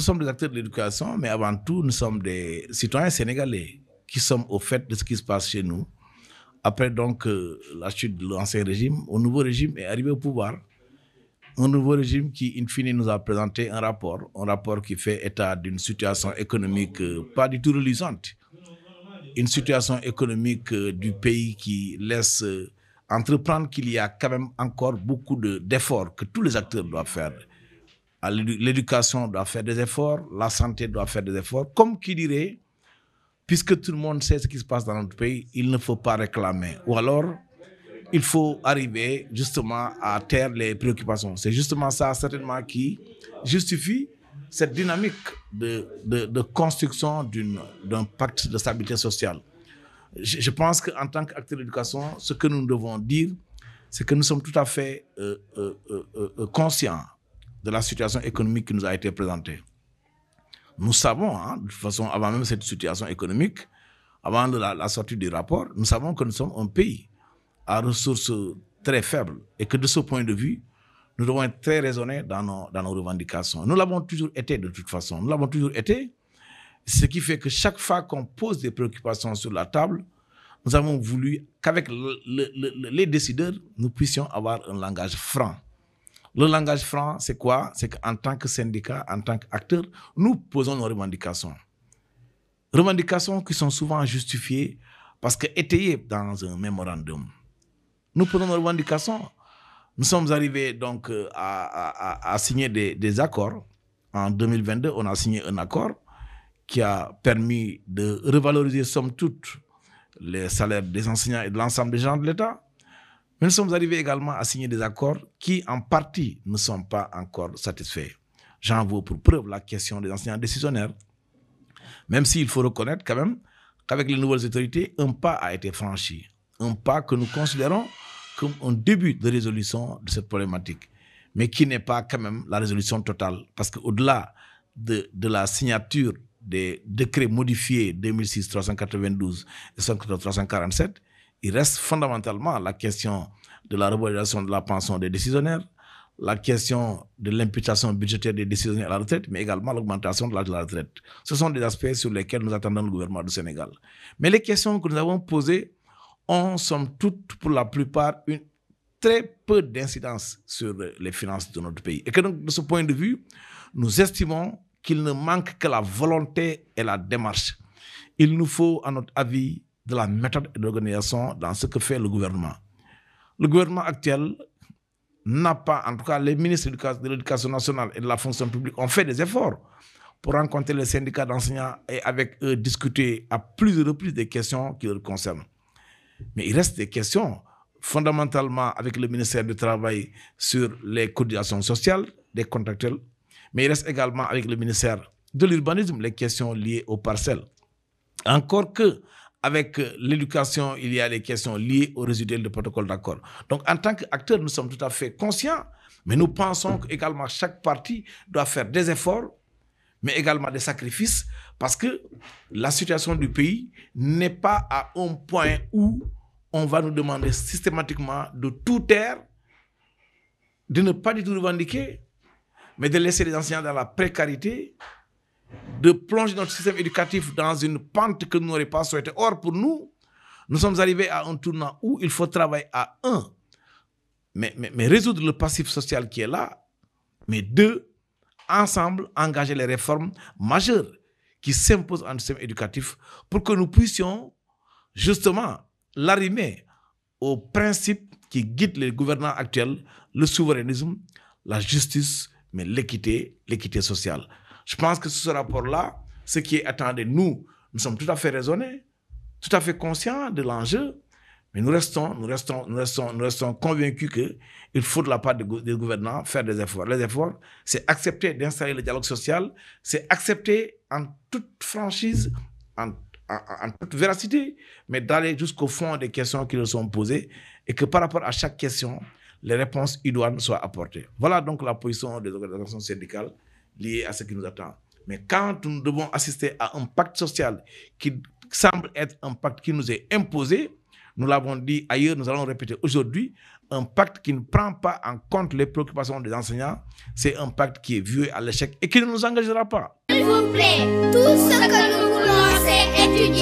sommes des acteurs de l'éducation, mais avant tout, nous sommes des citoyens sénégalais qui sommes au fait de ce qui se passe chez nous. Après donc la chute de l'ancien régime, un nouveau régime est arrivé au pouvoir. Un nouveau régime qui, in fine, nous a présenté un rapport qui fait état d'une situation économique pas du tout reluisante. Une situation économique du pays qui laisse entreprendre qu'il y a quand même encore beaucoup d'efforts que tous les acteurs doivent faire. L'éducation doit faire des efforts, la santé doit faire des efforts. Comme qui dirait, puisque tout le monde sait ce qui se passe dans notre pays, il ne faut pas réclamer. Ou alors, il faut arriver justement à taire les préoccupations. C'est justement ça, certainement, qui justifie cette dynamique de construction d'un pacte de stabilité sociale. Je pense qu'en tant qu'acteur de l'éducation, ce que nous devons dire, c'est que nous sommes tout à fait conscients de la situation économique qui nous a été présentée. Nous savons, hein, de toute façon, avant même cette situation économique, avant la sortie du rapport, nous savons que nous sommes un pays à ressources très faibles et que de ce point de vue, nous devons être très raisonnés dans nos revendications. Nous l'avons toujours été de toute façon. Nous l'avons toujours été, ce qui fait que chaque fois qu'on pose des préoccupations sur la table, nous avons voulu qu'avec les décideurs, nous puissions avoir un langage franc. Le langage franc, c'est quoi? C'est qu'en tant que syndicat, en tant qu'acteur, nous posons nos revendications. Revendications qui sont souvent justifiées parce qu'étayées dans un mémorandum. Nous posons nos revendications. Nous sommes arrivés donc à signer des accords. En 2022, on a signé un accord qui a permis de revaloriser, somme toute, les salaires des enseignants et de l'ensemble des gens de l'État. Mais nous sommes arrivés également à signer des accords qui, en partie, ne sont pas encore satisfaits. J'en veux pour preuve la question des enseignants décisionnaires. Même s'il faut reconnaître quand même qu'avec les nouvelles autorités, un pas a été franchi. Un pas que nous considérons comme un début de résolution de cette problématique, mais qui n'est pas quand même la résolution totale. Parce qu'au-delà de la signature des décrets modifiés 2006-392 et 347, il reste fondamentalement la question de la revalorisation de la pension des décisionnaires, la question de l'imputation budgétaire des décisionnaires à la retraite, mais également l'augmentation de l'âge de la retraite. Ce sont des aspects sur lesquels nous attendons le gouvernement du Sénégal. Mais les questions que nous avons posées ont, somme toute, pour la plupart, très peu d'incidence sur les finances de notre pays. Et que donc, de ce point de vue, nous estimons qu'il ne manque que la volonté et la démarche. Il nous faut, à notre avis, de la méthode et de l'organisation dans ce que fait le gouvernement. Le gouvernement actuel n'a pas, en tout cas les ministres de l'Éducation nationale et de la fonction publique ont fait des efforts pour rencontrer les syndicats d'enseignants et avec eux discuter à plusieurs reprises des questions qui leur concernent. Mais il reste des questions, fondamentalement avec le ministère du Travail sur les cotisations sociales des contractuels, mais il reste également avec le ministère de l'Urbanisme les questions liées aux parcelles. Encore que avec l'éducation, il y a les questions liées au résiduel de protocole d'accord. Donc, en tant qu'acteurs, nous sommes tout à fait conscients, mais nous pensons qu'également chaque partie doit faire des efforts, mais également des sacrifices, parce que la situation du pays n'est pas à un point où on va nous demander systématiquement de tout taire, de ne pas du tout revendiquer, mais de laisser les enseignants dans la précarité, de plonger notre système éducatif dans une pente que nous n'aurions pas souhaité. Or, pour nous, nous sommes arrivés à un tournant où il faut travailler à mais résoudre le passif social qui est là, mais deux, ensemble, engager les réformes majeures qui s'imposent en système éducatif pour que nous puissions justement l'arrimer aux principes qui guident les gouvernants actuels, le souverainisme, la justice, mais l'équité sociale. Je pense que ce rapport-là, ce qui est attendu, nous sommes tout à fait raisonnés, tout à fait conscients de l'enjeu, mais nous restons convaincus qu'il faut de la part des gouvernants faire des efforts. Les efforts, c'est accepter d'installer le dialogue social, c'est accepter en toute franchise, en toute véracité, mais d'aller jusqu'au fond des questions qui nous sont posées et que par rapport à chaque question, les réponses idoines soient apportées. Voilà donc la position des organisations syndicales liées à ce qui nous attend. Mais quand nous devons assister à un pacte social qui semble être un pacte qui nous est imposé, Nous l'avons dit ailleurs, nous allons répéter aujourd'hui. Un pacte qui ne prend pas en compte les préoccupations des enseignants, c'est un pacte qui est voué à l'échec et qui ne nous engagera pas. S'il vous plaît, tout ce que nous voulons, c'est étudier.